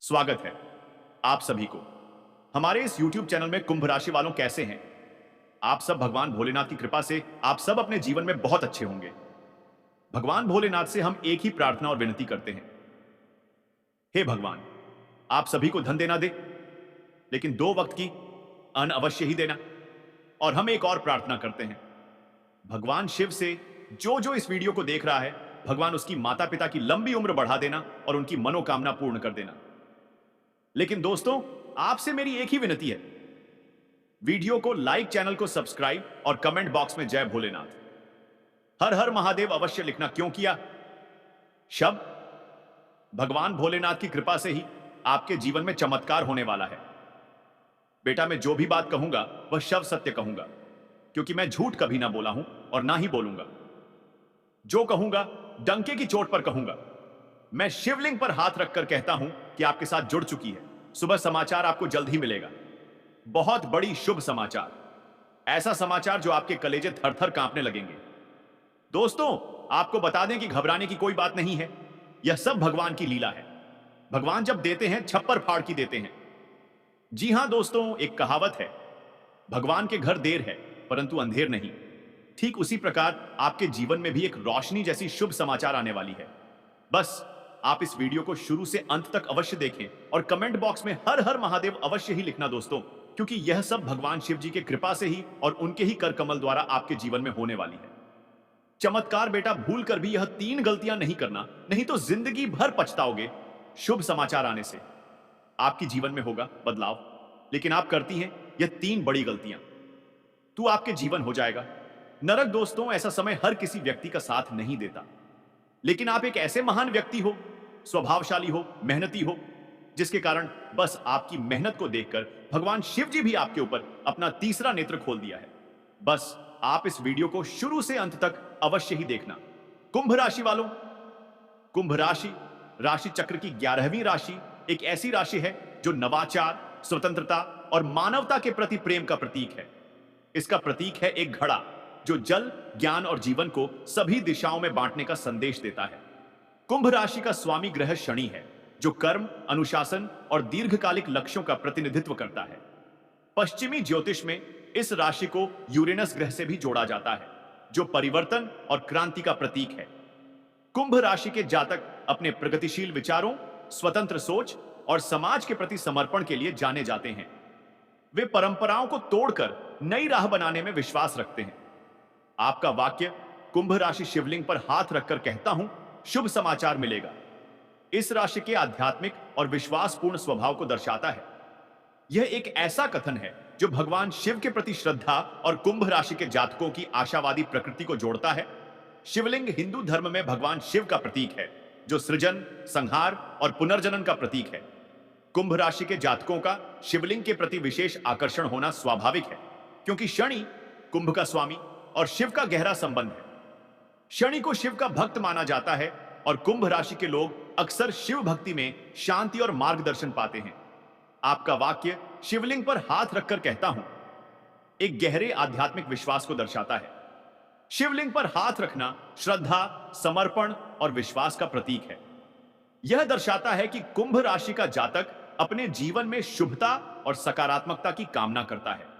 स्वागत है आप सभी को हमारे इस YouTube चैनल में। कुंभ राशि वालों कैसे हैं आप सब? भगवान भोलेनाथ की कृपा से आप सब अपने जीवन में बहुत अच्छे होंगे। भगवान भोलेनाथ से हम एक ही प्रार्थना और विनती करते हैं, हे भगवान, आप सभी को धन देना दे, लेकिन 2 वक्त की अन्न अवश्य ही देना। और हम एक और प्रार्थना करते हैं, भगवान शिव से जो जो इस वीडियो को देख रहा है, भगवान उसकी माता पिता की लंबी उम्र बढ़ा देना और उनकी मनोकामना पूर्ण कर देना। लेकिन दोस्तों, आपसे मेरी एक ही विनती है, वीडियो को लाइक, चैनल को सब्सक्राइब और कमेंट बॉक्स में जय भोलेनाथ, हर हर महादेव अवश्य लिखना। क्यों किया? शब्द भगवान भोलेनाथ की कृपा से ही आपके जीवन में चमत्कार होने वाला है। बेटा, मैं जो भी बात कहूंगा वह शब्द सत्य कहूंगा, क्योंकि मैं झूठ कभी ना बोला हूं और ना ही बोलूंगा। जो कहूंगा डंके की चोट पर कहूंगा। मैं शिवलिंग पर हाथ रखकर कहता हूं कि आपके साथ जुड़ चुकी है। सुबह समाचार आपको जल्द ही मिलेगा, बहुत बड़ी शुभ समाचार, ऐसा समाचार जो आपके कलेजे थर-थर कांपने लगेंगे। दोस्तों, आपको बता दें कि घबराने की कोई बात नहीं है, यह सब भगवान की लीला है। भगवान जब देते हैं, छप्पर फाड़ की देते हैं। जी हां दोस्तों, एक कहावत है, भगवान के घर देर है परंतु अंधेर नहीं। ठीक उसी प्रकार आपके जीवन में भी एक रोशनी जैसी शुभ समाचार आने वाली है। बस आप इस वीडियो को शुरू से अंत तक अवश्य देखें और कमेंट बॉक्स में हर हर महादेव अवश्य ही लिखना दोस्तों, क्योंकि यह सब भगवान शिव जी के कृपा से ही और उनके ही कर कमल द्वारा आपके जीवन में होने वाली है। चमत्कार बेटा, भूल कर भी यह 3 गलतियां नहीं करना, नहीं तो जिंदगी भर पछताओगे। शुभ समाचार आने से आपके जीवन में होगा बदलाव, लेकिन आप करती हैं यह 3 बड़ी गलतियां, तो आपके जीवन हो जाएगा नरक। दोस्तों, ऐसा समय हर किसी व्यक्ति का साथ नहीं देता, लेकिन आप एक ऐसे महान व्यक्ति हो, स्वभावशाली हो, मेहनती हो, जिसके कारण बस आपकी मेहनत को देखकर भगवान शिव जी भी आपके ऊपर अपना तीसरा नेत्र खोल दिया है। बस आप इस वीडियो को शुरू से अंत तक अवश्य ही देखना। कुंभ राशि वालों, कुंभ राशि राशि चक्र की 11वीं राशि एक ऐसी राशि है जो नवाचार, स्वतंत्रता और मानवता के प्रति प्रेम का प्रतीक है। इसका प्रतीक है एक घड़ा जो जल, ज्ञान और जीवन को सभी दिशाओं में बांटने का संदेश देता है। कुंभ राशि का स्वामी ग्रह शनि है, जो कर्म, अनुशासन और दीर्घकालिक लक्ष्यों का प्रतिनिधित्व करता है। पश्चिमी ज्योतिष में इस राशि को यूरेनस ग्रह से भी जोड़ा जाता है, जो परिवर्तन और क्रांति का प्रतीक है। कुंभ राशि के जातक अपने प्रगतिशील विचारों, स्वतंत्र सोच और समाज के प्रति समर्पण के लिए जाने जाते हैं। वे परंपराओं को तोड़कर नई राह बनाने में विश्वास रखते हैं। आपका वाक्य, कुंभ राशि शिवलिंग पर हाथ रखकर कहता हूं, शुभ समाचार मिलेगा, इस राशि के आध्यात्मिक और विश्वासपूर्ण स्वभाव को दर्शाता है। यह एक ऐसा कथन है जो भगवान शिव के प्रति श्रद्धा और कुंभ राशि के जातकों की आशावादी प्रकृति को जोड़ता है। शिवलिंग हिंदू धर्म में भगवान शिव का प्रतीक है, जो सृजन, संहार और पुनर्जनन का प्रतीक है। कुंभ राशि के जातकों का शिवलिंग के प्रति विशेष आकर्षण होना स्वाभाविक है, क्योंकि शनि कुंभ का स्वामी और शिव का गहरा संबंध है। शनि को शिव का भक्त माना जाता है और कुंभ राशि के लोग अक्सर शिव भक्ति में शांति और मार्गदर्शन पाते हैं। आपका वाक्य, शिवलिंग पर हाथ रखकर कहता हूं, एक गहरे आध्यात्मिक विश्वास को दर्शाता है। शिवलिंग पर हाथ रखना श्रद्धा, समर्पण और विश्वास का प्रतीक है। यह दर्शाता है कि कुंभ राशि का जातक अपने जीवन में शुभता और सकारात्मकता की कामना करता है।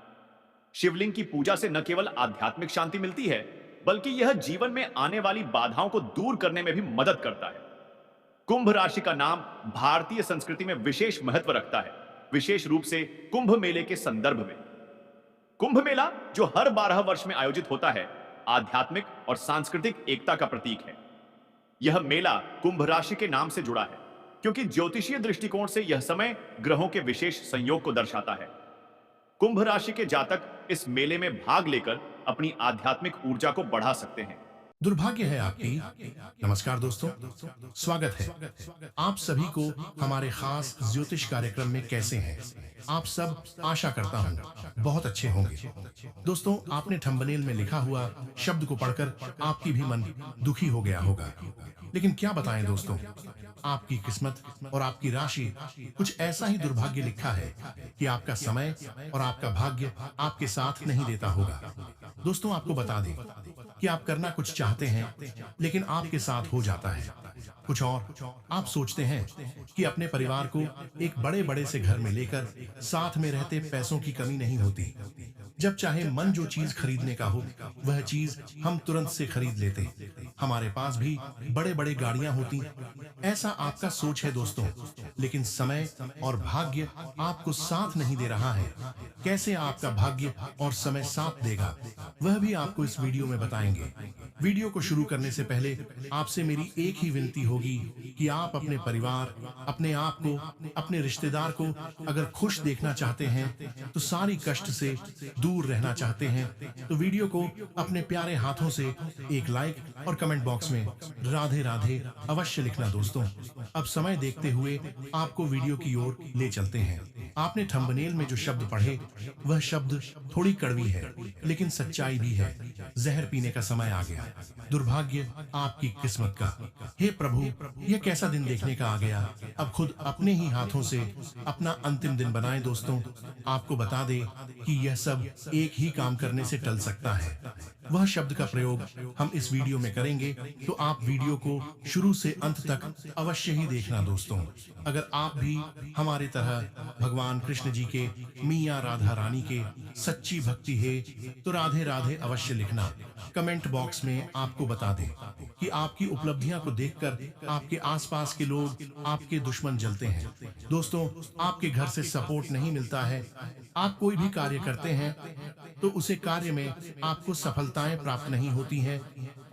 शिवलिंग की पूजा से न केवल आध्यात्मिक शांति मिलती है, बल्कि यह जीवन में आने वाली बाधाओं को दूर करने में भी मदद करता है। कुंभ राशि का नाम भारतीय संस्कृति में विशेष महत्व रखता है, विशेष रूप से कुंभ मेले के संदर्भ में। कुंभ मेला, जो हर 12 वर्ष में आयोजित होता है, आध्यात्मिक और सांस्कृतिक एकता का प्रतीक है। यह मेला कुंभ राशि के नाम से जुड़ा है, क्योंकि ज्योतिषीय दृष्टिकोण से यह समय ग्रहों के विशेष संयोग को दर्शाता है। कुंभ राशि के जातक इस मेले में भाग लेकर अपनी आध्यात्मिक ऊर्जा को बढ़ा सकते हैं। दुर्भाग्य है आपकी। नमस्कार दोस्तों, स्वागत है आप सभी को हमारे खास ज्योतिष कार्यक्रम में। कैसे हैं आप सब? आशा करता हूं बहुत अच्छे होंगे। दोस्तों, आपने थंबनेल में लिखा हुआ शब्द को पढ़कर आपकी भी मन दुखी हो गया होगा, लेकिन क्या बताएं दोस्तों, आपकी किस्मत और आपकी राशि कुछ ऐसा ही दुर्भाग्य लिखा है कि आपका समय और आपका भाग्य आपके साथ नहीं देता होगा। दोस्तों, आपको बता दें, कि आप करना कुछ चाहते हैं लेकिन आपके साथ हो जाता है कुछ और। आप सोचते हैं कि अपने परिवार को एक बड़े बड़े से घर में लेकर साथ में रहते पैसों की कमी नहीं होती। जब चाहे मन जो चीज खरीदने का हो वह चीज हम तुरंत से खरीद लेते। हमारे पास भी बड़े बड़े गाड़ियां होती। ऐसा आपका सोच है दोस्तों, लेकिन समय और भाग्य आपको साथ नहीं दे रहा है। कैसे आपका भाग्य और समय साथ देगा वह भी आपको इस वीडियो में बताएंगे। वीडियो को शुरू करने से पहले आपसे मेरी एक ही विनती होगी कि आप अपने परिवार, अपने आप को, अपने रिश्तेदार को अगर खुश देखना चाहते हैं, तो सारी कष्ट से दूर रहना चाहते हैं, तो वीडियो को अपने प्यारे हाथों से एक लाइक और कमेंट बॉक्स में राधे राधे अवश्य लिखना दोस्तों। अब समय देखते हुए आपको वीडियो की ओर ले चलते हैं। आपने थंबनेल में जो शब्द पढ़े वह शब्द थोड़ी कड़वी है लेकिन सच्चाई भी है। जहर पीने का समय आ गया। दुर्भाग्य आपकी किस्मत का। हे प्रभु, यह कैसा दिन देखने का आ गया। अब खुद अपने ही हाथों से अपना अंतिम दिन बनाएं दोस्तों। आपको बता दे कि यह सब एक ही काम करने से टल सकता है। वह शब्द का प्रयोग हम इस वीडियो में करेंगे, तो आप वीडियो को शुरू से अंत तक अवश्य ही देखना दोस्तों। अगर आप भी हमारे तरह भगवान कृष्ण जी के, मियाँ राधा रानी के सच्ची भक्ति है, तो राधे राधे अवश्य लिखना। कमेंट बॉक्स में आपको बता दें कि आपकी उपलब्धियां को देखकर आपके आसपास के लोग आपके दुश्मन जलते हैं। दोस्तों, आपके घर से सपोर्ट नहीं मिलता है। आप कोई भी कार्य करते हैं तो उसे कार्य में आपको सफलताएं प्राप्त नहीं होती हैं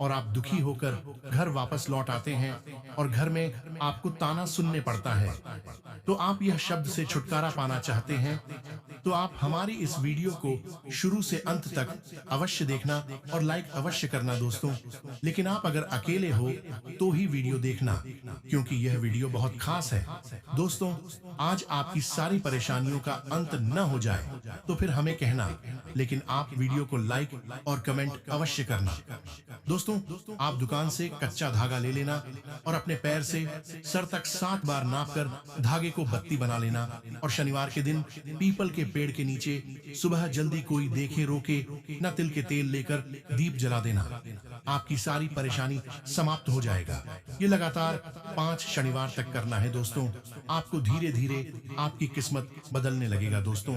और आप दुखी होकर घर वापस लौट आते हैं और घर में आपको ताना सुनने पड़ता है। तो आप यह शब्द से छुटकारा पाना चाहते हैं, तो आप हमारी इस वीडियो को शुरू से अंत तक अवश्य देखना और लाइक अवश्य करना दोस्तों। लेकिन आप अगर अकेले हो तो ही वीडियो देखना, क्योंकि यह वीडियो बहुत खास है दोस्तों। आज आपकी सारी परेशानियों का अंत न हो जाए तो फिर हमें कहना, लेकिन आप वीडियो को लाइक और कमेंट अवश्य करना। दोस्तों, आप दुकान से कच्चा धागा ले लेना और अपने पैर से सर तक 7 बार नापकर धागे को बत्ती बना लेना और शनिवार के दिन पीपल के पेड़ के नीचे सुबह जल्दी कोई देखे रोके न तिल के तेल लेकर दीप जला देना। आपकी सारी परेशानी समाप्त हो जाएगा। ये लगातार 5 शनिवार तक करना है दोस्तों। आपको धीरे धीरे आपकी किस्मत बदलने लगेगा दोस्तों।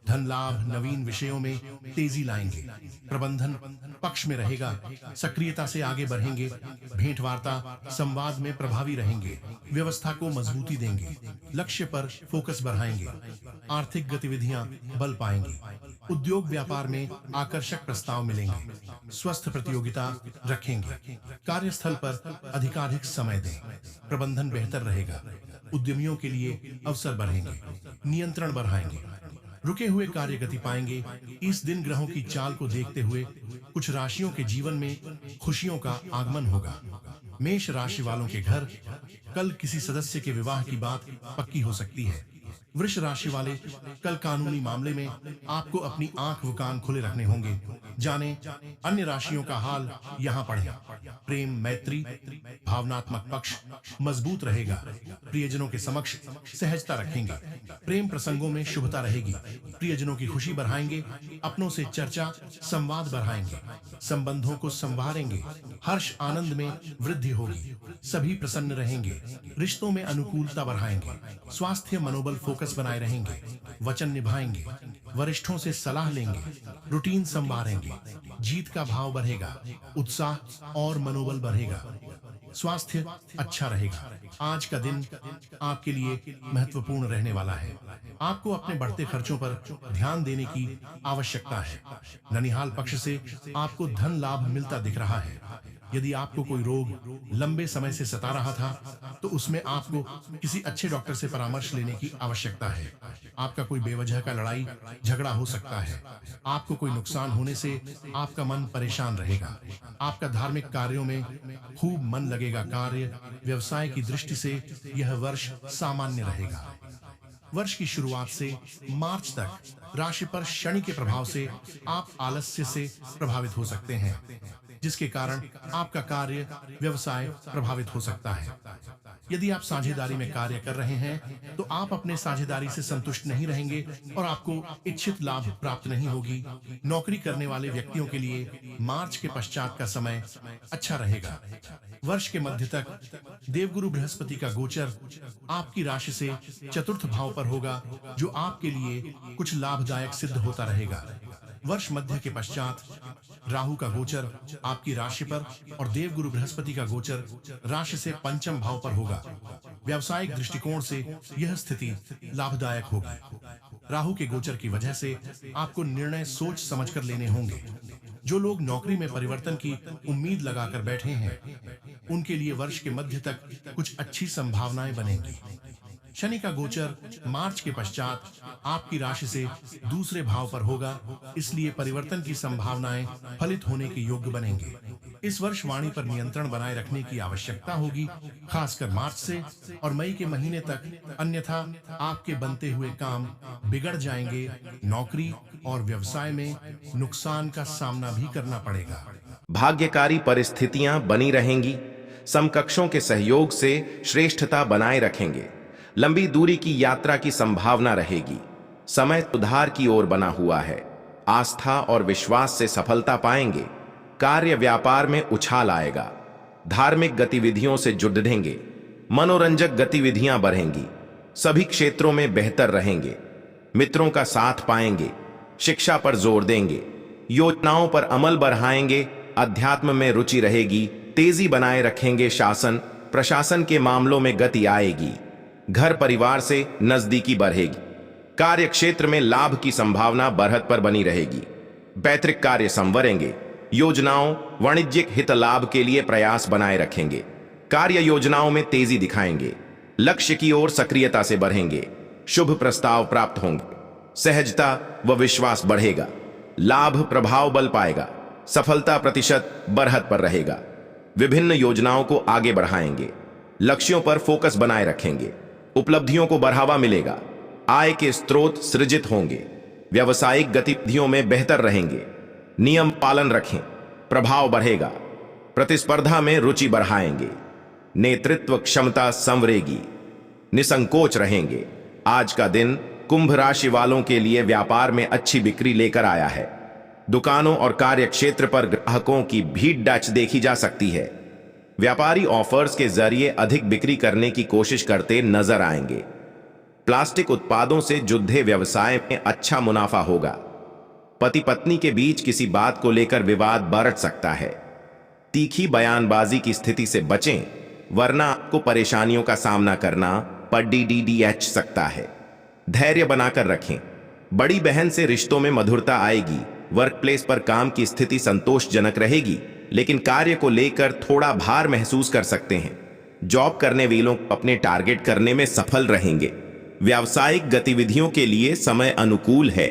धन लाभ, नवीन विषयों में तेजी लाएंगे, प्रबंधन पक्ष में रहेगा, सक्रियता से आगे बढ़ेंगे, भेंट वार्ता संवाद में प्रभावी रहेंगे, व्यवस्था को मजबूती देंगे, लक्ष्य पर फोकस बढ़ाएंगे, आर्थिक गतिविधियां बल पाएंगी, उद्योग व्यापार में आकर्षक प्रस्ताव मिलेंगे, स्वस्थ प्रतियोगिता रखेंगे, कार्यस्थल पर अधिकाधिक समय दें, प्रबंधन बेहतर रहेगा, उद्यमियों के लिए अवसर बढ़ेंगे, नियंत्रण बढ़ाएंगे, रुके हुए कार्य गति पाएंगे। इस दिन ग्रहों की चाल को देखते हुए कुछ राशियों के जीवन में खुशियों का आगमन होगा। मेष राशि वालों के घर कल किसी सदस्य के विवाह की बात पक्की हो सकती है। वृष राशि वाले कल कानूनी मामले में आपको अपनी आंख व कान खुले रखने होंगे। जाने अन्य राशियों का हाल यहाँ पढ़ें। प्रेम, मैत्री, भावनात्मक पक्ष मजबूत रहेगा। प्रियजनों के समक्ष सहजता रखेंगे। प्रेम प्रसंगों में शुभता रहेगी। प्रियजनों की खुशी बढ़ाएंगे। अपनों से चर्चा संवाद बढ़ाएंगे। संबंधों को संवारेंगे। हर्ष आनंद में वृद्धि होगी। सभी प्रसन्न रहेंगे। रिश्तों में अनुकूलता बढ़ाएंगे। स्वास्थ्य मनोबल फोकस बनाए रहेंगे। वचन निभाएंगे। वरिष्ठों से सलाह लेंगे। रूटीन संवारेंगे। जीत का भाव बढ़ेगा। उत्साह और मनोबल बढ़ेगा। स्वास्थ्य अच्छा रहेगा। आज का दिन आपके लिए महत्वपूर्ण रहने वाला है। आपको अपने बढ़ते खर्चों पर ध्यान देने की आवश्यकता है। ननिहाल पक्ष से आपको धन लाभ मिलता दिख रहा है। यदि आपको कोई रोग लंबे समय से सता रहा था तो उसमें आपको किसी अच्छे डॉक्टर से परामर्श लेने की आवश्यकता है। आपका कोई बेवजह का लड़ाई झगड़ा हो सकता है। आपको कोई नुकसान होने से आपका मन परेशान रहेगा। आपका धार्मिक कार्यों में खूब मन लगेगा। कार्य व्यवसाय की दृष्टि से यह वर्ष सामान्य रहेगा। वर्ष की शुरुआत से मार्च तक राशि पर शनि के प्रभाव से आप आलस्य से प्रभावित हो सकते हैं, जिसके कारण आपका कार्य व्यवसाय प्रभावित हो सकता है। यदि आप साझेदारी में कार्य कर रहे हैं तो आप अपने साझेदारी से संतुष्ट नहीं रहेंगे और आपको इच्छित लाभ प्राप्त नहीं होगी। नौकरी करने वाले व्यक्तियों के लिए मार्च के पश्चात का समय अच्छा रहेगा। वर्ष के मध्य तक देवगुरु बृहस्पति का गोचर आपकी राशि से चतुर्थ भाव पर होगा, जो आपके लिए कुछ लाभदायक सिद्ध होता रहेगा। वर्ष मध्य के पश्चात राहु का गोचर आपकी राशि पर और देवगुरु बृहस्पति का गोचर राशि से पंचम भाव पर होगा। व्यावसायिक दृष्टिकोण से यह स्थिति लाभदायक होगी। राहु के गोचर की वजह से आपको निर्णय सोच समझकर लेने होंगे। जो लोग नौकरी में परिवर्तन की उम्मीद लगाकर बैठे हैं, उनके लिए वर्ष के मध्य तक कुछ अच्छी संभावनाएं बनेंगी। शनि का गोचर मार्च के पश्चात आपकी राशि से दूसरे भाव पर होगा, इसलिए परिवर्तन की संभावनाएं फलित होने के योग्य बनेंगे। इस वर्ष वाणी पर नियंत्रण बनाए रखने की आवश्यकता होगी, खासकर मार्च से और मई के महीने तक, अन्यथा आपके बनते हुए काम बिगड़ जाएंगे। नौकरी और व्यवसाय में नुकसान का सामना भी करना पड़ेगा। भाग्यकारी परिस्थितियां बनी रहेंगी। समकक्षों के सहयोग से श्रेष्ठता बनाए रखेंगे। लंबी दूरी की यात्रा की संभावना रहेगी। समय सुधार की ओर बना हुआ है। आस्था और विश्वास से सफलता पाएंगे। कार्य व्यापार में उछाल आएगा। धार्मिक गतिविधियों से जुड़ेंगे। मनोरंजक गतिविधियां बढ़ेंगी। सभी क्षेत्रों में बेहतर रहेंगे। मित्रों का साथ पाएंगे। शिक्षा पर जोर देंगे। योजनाओं पर अमल बढ़ाएंगे। अध्यात्म में रुचि रहेगी। तेजी बनाए रखेंगे। शासन प्रशासन के मामलों में गति आएगी। घर परिवार से नजदीकी बढ़ेगी। कार्य क्षेत्र में लाभ की संभावना बढ़त पर बनी रहेगी। पैतृक कार्य संवरेंगे। योजनाओं वाणिज्यिक हित लाभ के लिए प्रयास बनाए रखेंगे। कार्य योजनाओं में तेजी दिखाएंगे। लक्ष्य की ओर सक्रियता से बढ़ेंगे। शुभ प्रस्ताव प्राप्त होंगे। सहजता व विश्वास बढ़ेगा। लाभ प्रभाव बल पाएगा। सफलता प्रतिशत बढ़त पर रहेगा। विभिन्न योजनाओं को आगे बढ़ाएंगे। लक्ष्यों पर फोकस बनाए रखेंगे। उपलब्धियों को बढ़ावा मिलेगा। आय के स्रोत सृजित होंगे। व्यावसायिक गतिविधियों में बेहतर रहेंगे। नियम पालन रखें। प्रभाव बढ़ेगा। प्रतिस्पर्धा में रुचि बढ़ाएंगे। नेतृत्व क्षमता संवरेगी। निसंकोच रहेंगे। आज का दिन कुंभ राशि वालों के लिए व्यापार में अच्छी बिक्री लेकर आया है। दुकानों और कार्य क्षेत्र पर ग्राहकों की भीड़ डच देखी जा सकती है। व्यापारी ऑफर्स के जरिए अधिक बिक्री करने की कोशिश करते नजर आएंगे। प्लास्टिक उत्पादों से जुड़े व्यवसाय में अच्छा मुनाफा होगा। पति पत्नी के बीच किसी बात को लेकर विवाद बढ़ सकता है। तीखी बयानबाजी की स्थिति से बचें, वरना आपको परेशानियों का सामना करना पड़ सकता है। धैर्य बनाकर रखें। बड़ी बहन से रिश्तों में मधुरता आएगी। वर्क प्लेस पर काम की स्थिति संतोषजनक रहेगी, लेकिन कार्य को लेकर थोड़ा भार महसूस कर सकते हैं। जॉब करने वालों अपने टारगेट करने में सफल रहेंगे। व्यावसायिक गतिविधियों के लिए समय अनुकूल है।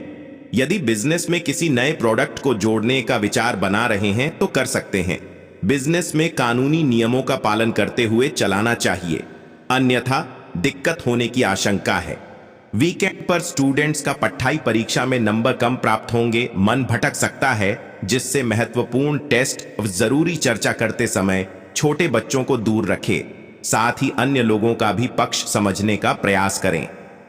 यदि बिजनेस में किसी नए प्रोडक्ट को जोड़ने का विचार बना रहे हैं तो कर सकते हैं। बिजनेस में कानूनी नियमों का पालन करते हुए चलाना चाहिए, अन्यथा दिक्कत होने की आशंका है। वीकेंड पर स्टूडेंट्स का पढ़ाई परीक्षा में नंबर कम प्राप्त होंगे। मन भटक सकता है, जिससे महत्वपूर्ण टेस्ट और जरूरी चर्चा करते समय छोटे बच्चों को दूर रखें। साथ ही अन्य लोगों का भी पक्ष समझने का प्रयास करें।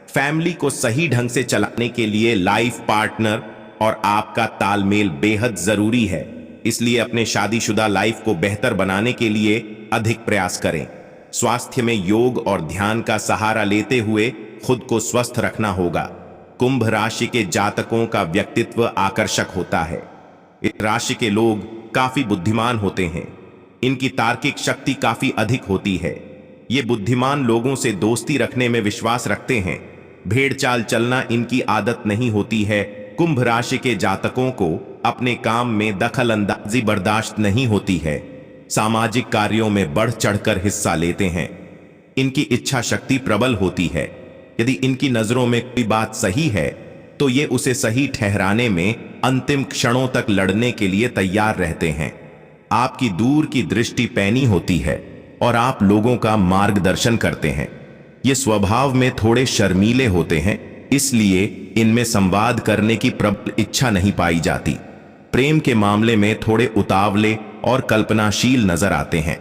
फैमिली को सही ढंग से चलाने के लिए लाइफ पार्टनर और आपका तालमेल बेहद जरूरी है, इसलिए अपने शादीशुदा लाइफ को बेहतर बनाने के लिए अधिक प्रयास करें। स्वास्थ्य में योग और ध्यान का सहारा लेते हुए खुद को स्वस्थ रखना होगा। कुंभ राशि के जातकों का व्यक्तित्व आकर्षक होता है। इस राशि के लोग काफी बुद्धिमान होते हैं। इनकी तार्किक शक्ति काफी अधिक होती है। ये बुद्धिमान लोगों से दोस्ती रखने में विश्वास रखते हैं। भेड़ चाल चलना इनकी आदत नहीं होती है। कुंभ राशि के जातकों को अपने काम में दखल अंदाजी बर्दाश्त नहीं होती है। सामाजिक कार्यों में बढ़ चढ़कर हिस्सा लेते हैं। इनकी इच्छा शक्ति प्रबल होती है। यदि इनकी नजरों में कोई बात सही है तो ये उसे सही ठहराने में अंतिम क्षणों तक लड़ने के लिए तैयार रहते हैं। आपकी दूर की दृष्टि पैनी होती है और आप लोगों का मार्गदर्शन करते हैं। ये स्वभाव में थोड़े शर्मीले होते हैं, इसलिए इनमें संवाद करने की प्रबल इच्छा नहीं पाई जाती। प्रेम के मामले में थोड़े उतावले और कल्पनाशील नजर आते हैं।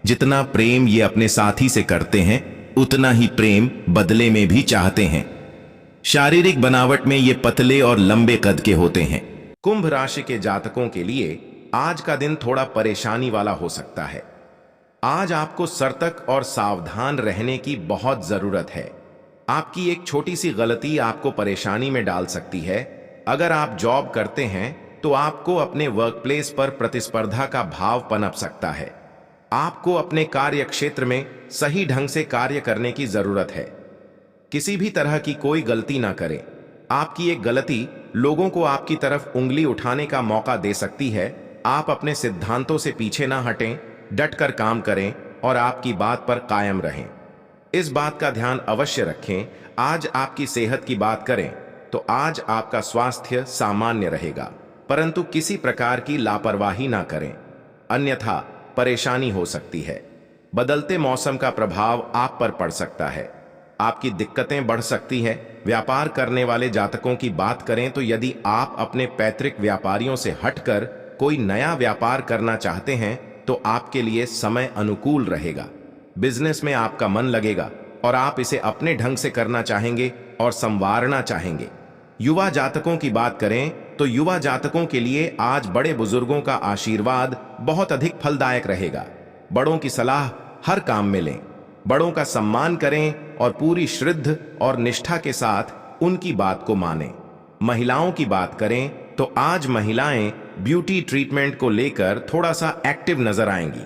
जितना प्रेम ये अपने साथी से करते हैं उतना ही प्रेम बदले में भी चाहते हैं। शारीरिक बनावट में ये पतले और लंबे कद के होते हैं। कुंभ राशि के जातकों के लिए आज का दिन थोड़ा परेशानी वाला हो सकता है। आज आपको सतर्क और सावधान रहने की बहुत जरूरत है। आपकी एक छोटी सी गलती आपको परेशानी में डाल सकती है। अगर आप जॉब करते हैं तो आपको अपने वर्क प्लेस पर प्रतिस्पर्धा का भाव पनप सकता है। आपको अपने कार्य क्षेत्र में सही ढंग से कार्य करने की जरूरत है। किसी भी तरह की कोई गलती ना करें। आपकी एक गलती लोगों को आपकी तरफ उंगली उठाने का मौका दे सकती है। आप अपने सिद्धांतों से पीछे ना हटें, डटकर काम करें और आपकी बात पर कायम रहें। इस बात का ध्यान अवश्य रखें। आज आपकी सेहत की बात करें तो आज आपका स्वास्थ्य सामान्य रहेगा, परंतु किसी प्रकार की लापरवाही ना करें, अन्यथा परेशानी हो सकती है। बदलते मौसम का प्रभाव आप पर पड़ सकता है। आपकी दिक्कतें बढ़ सकती है। व्यापार करने वाले जातकों की बात करें तो यदि आप अपने पैतृक व्यापारियों से हटकर कोई नया व्यापार करना चाहते हैं तो आपके लिए समय अनुकूल रहेगा। बिजनेस में आपका मन लगेगा और आप इसे अपने ढंग से करना चाहेंगे और संवारना चाहेंगे। युवा जातकों की बात करें तो युवा जातकों के लिए आज बड़े बुजुर्गों का आशीर्वाद बहुत अधिक फलदायक रहेगा। बड़ों की सलाह हर काम में लें, बड़ों का सम्मान करें और पूरी श्रद्धा और निष्ठा के साथ उनकी बात को मानें। महिलाओं की बात करें तो आज महिलाएं ब्यूटी ट्रीटमेंट को लेकर थोड़ा सा एक्टिव नजर आएंगी,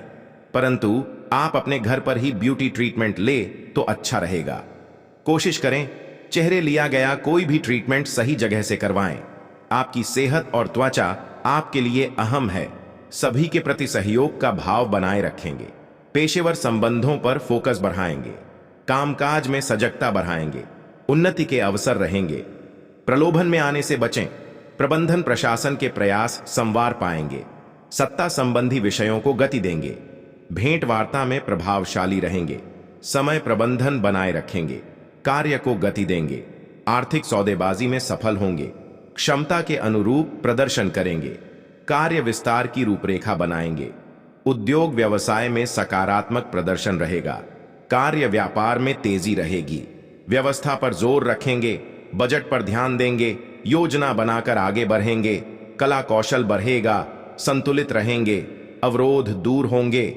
परंतु आप अपने घर पर ही ब्यूटी ट्रीटमेंट ले तो अच्छा रहेगा। कोशिश करें चेहरे लिया गया कोई भी ट्रीटमेंट सही जगह से करवाएं। आपकी सेहत और त्वचा आपके लिए अहम है। सभी के प्रति सहयोग का भाव बनाए रखेंगे। पेशेवर संबंधों पर फोकस बढ़ाएंगे। कामकाज में सजगता बढ़ाएंगे। उन्नति के अवसर रहेंगे। प्रलोभन में आने से बचें। प्रबंधन प्रशासन के प्रयास संवार पाएंगे। सत्ता संबंधी विषयों को गति देंगे। भेंट वार्ता में प्रभावशाली रहेंगे। समय प्रबंधन बनाए रखेंगे। कार्य को गति देंगे। आर्थिक सौदेबाजी में सफल होंगे। क्षमता के अनुरूप प्रदर्शन करेंगे। कार्य विस्तार की रूपरेखा बनाएंगे। उद्योग व्यवसाय में सकारात्मक प्रदर्शन रहेगा। कार्य व्यापार में तेजी रहेगी। व्यवस्था पर जोर रखेंगे। बजट पर ध्यान देंगे। योजना बनाकर आगे बढ़ेंगे। कला कौशल बढ़ेगा। संतुलित रहेंगे। अवरोध दूर होंगे।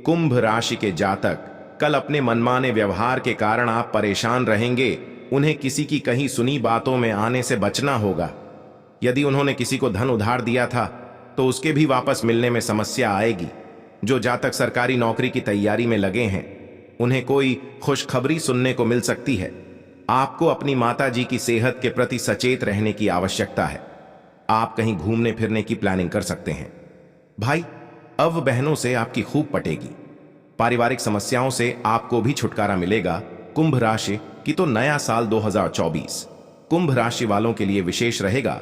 कुंभ राशि के जातक कल अपने मनमाने व्यवहार के कारण आप परेशान रहेंगे। उन्हें किसी की कहीं सुनी बातों में आने से बचना होगा। यदि उन्होंने किसी को धन उधार दिया था तो उसके भी वापस मिलने में समस्या आएगी। जो जातक सरकारी नौकरी की तैयारी में लगे हैं उन्हें कोई खुशखबरी सुनने को मिल सकती है। आपको अपनी माता जी की सेहत के प्रति सचेत रहने की आवश्यकता है। आप कहीं घूमने फिरने की प्लानिंग कर सकते हैं। भाई अब बहनों से आपकी खूब पटेगी। पारिवारिक समस्याओं से आपको भी छुटकारा मिलेगा। कुंभ राशि की तो नया साल 2024 कुंभ राशि वालों के लिए विशेष रहेगा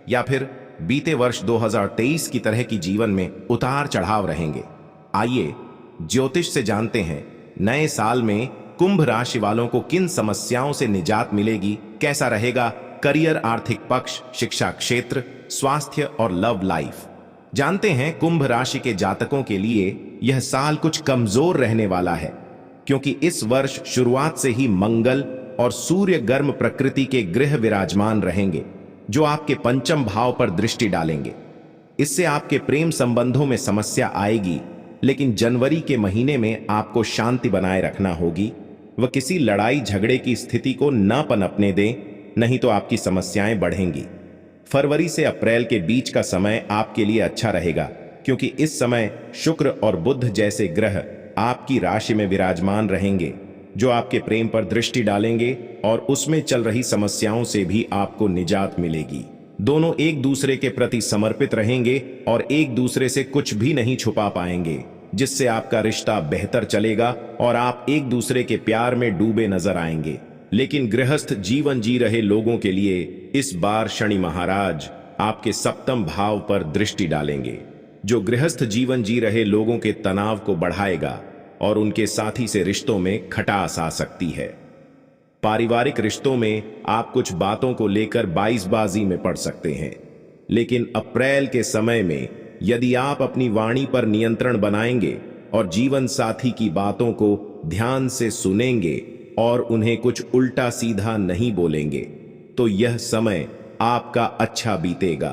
या फिर बीते वर्ष 2023 की तरह की जीवन में उतार चढ़ाव रहेंगे। आइए ज्योतिष से जानते हैं नए साल में कुंभ राशि वालों को किन समस्याओं से निजात मिलेगी, कैसा रहेगा करियर, आर्थिक पक्ष, शिक्षा क्षेत्र, स्वास्थ्य और लव लाइफ। जानते हैं कुंभ राशि के जातकों के लिए यह साल कुछ कमजोर रहने वाला है, क्योंकि इस वर्ष शुरुआत से ही मंगल और सूर्य गर्म प्रकृति के ग्रह विराजमान रहेंगे, जो आपके पंचम भाव पर दृष्टि डालेंगे। इससे आपके प्रेम संबंधों में समस्या आएगी, लेकिन जनवरी के महीने में आपको शांति बनाए रखना होगी। वह किसी लड़ाई झगड़े की स्थिति को न पनपने दें, नहीं तो आपकी समस्याएं बढ़ेंगी। फरवरी से अप्रैल के बीच का समय आपके लिए अच्छा रहेगा, क्योंकि इस समय शुक्र और बुध जैसे ग्रह आपकी राशि में विराजमान रहेंगे, जो आपके प्रेम पर दृष्टि डालेंगे और उसमें चल रही समस्याओं से भी आपको निजात मिलेगी। दोनों एक दूसरे के प्रति समर्पित रहेंगे और एक दूसरे से कुछ भी नहीं छुपा पाएंगे, जिससे आपका रिश्ता बेहतर चलेगा और आप एक दूसरे के प्यार में डूबे नजर आएंगे। लेकिन गृहस्थ जीवन जी रहे लोगों के लिए इस बार शनि महाराज आपके सप्तम भाव पर दृष्टि डालेंगे, जो गृहस्थ जीवन जी रहे लोगों के तनाव को बढ़ाएगा और उनके साथी से रिश्तों में खटास आ सकती है। पारिवारिक रिश्तों में आप कुछ बातों को लेकर बाईसबाजी में पड़ सकते हैं, लेकिन अप्रैल के समय में यदि आप अपनी वाणी पर नियंत्रण बनाएंगे और जीवन साथी की बातों को ध्यान से सुनेंगे और उन्हें कुछ उल्टा सीधा नहीं बोलेंगे तो यह समय आपका अच्छा बीतेगा।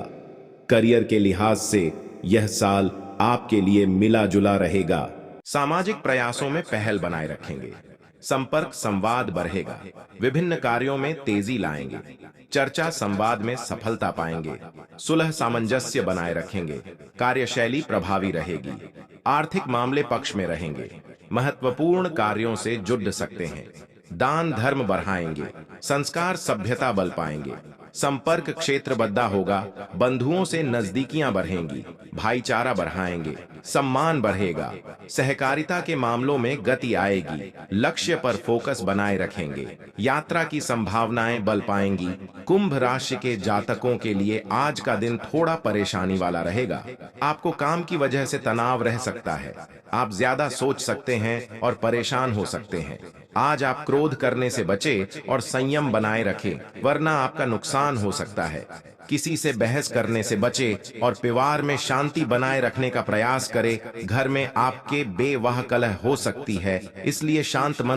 करियर के लिहाज से यह साल आपके लिए मिला जुला रहेगा। सामाजिक प्रयासों में पहल बनाए रखेंगे। संपर्क संवाद बढ़ेगा। विभिन्न कार्यों में तेजी लाएंगे। चर्चा संवाद में सफलता पाएंगे। सुलह सामंजस्य बनाए रखेंगे। कार्यशैली प्रभावी रहेगी। आर्थिक मामले पक्ष में रहेंगे। महत्वपूर्ण कार्यों से जुड़ सकते हैं। दान धर्म बढ़ाएंगे। संस्कार सभ्यता बल पाएंगे। संपर्क क्षेत्र बद्दा होगा। बंधुओं से नजदीकियां बढ़ेंगी। भाईचारा बढ़ाएंगे। सम्मान बढ़ेगा। सहकारिता के मामलों में गति आएगी। लक्ष्य पर फोकस बनाए रखेंगे। यात्रा की संभावनाएं बल पाएंगी। कुंभ राशि के जातकों के लिए आज का दिन थोड़ा परेशानी वाला रहेगा। आपको काम की वजह से तनाव रह सकता है। आप ज्यादा सोच सकते हैं और परेशान हो सकते हैं। आज आप क्रोध करने से बचें और संयम बनाए रखें, वरना आपका नुकसान हो सकता है। किसी से बहस करने से बचें और परिवार में शांति बनाए रखने का प्रयास करें। घर में आपके बेवाह कलह हो सकती है, इसलिए शांत मन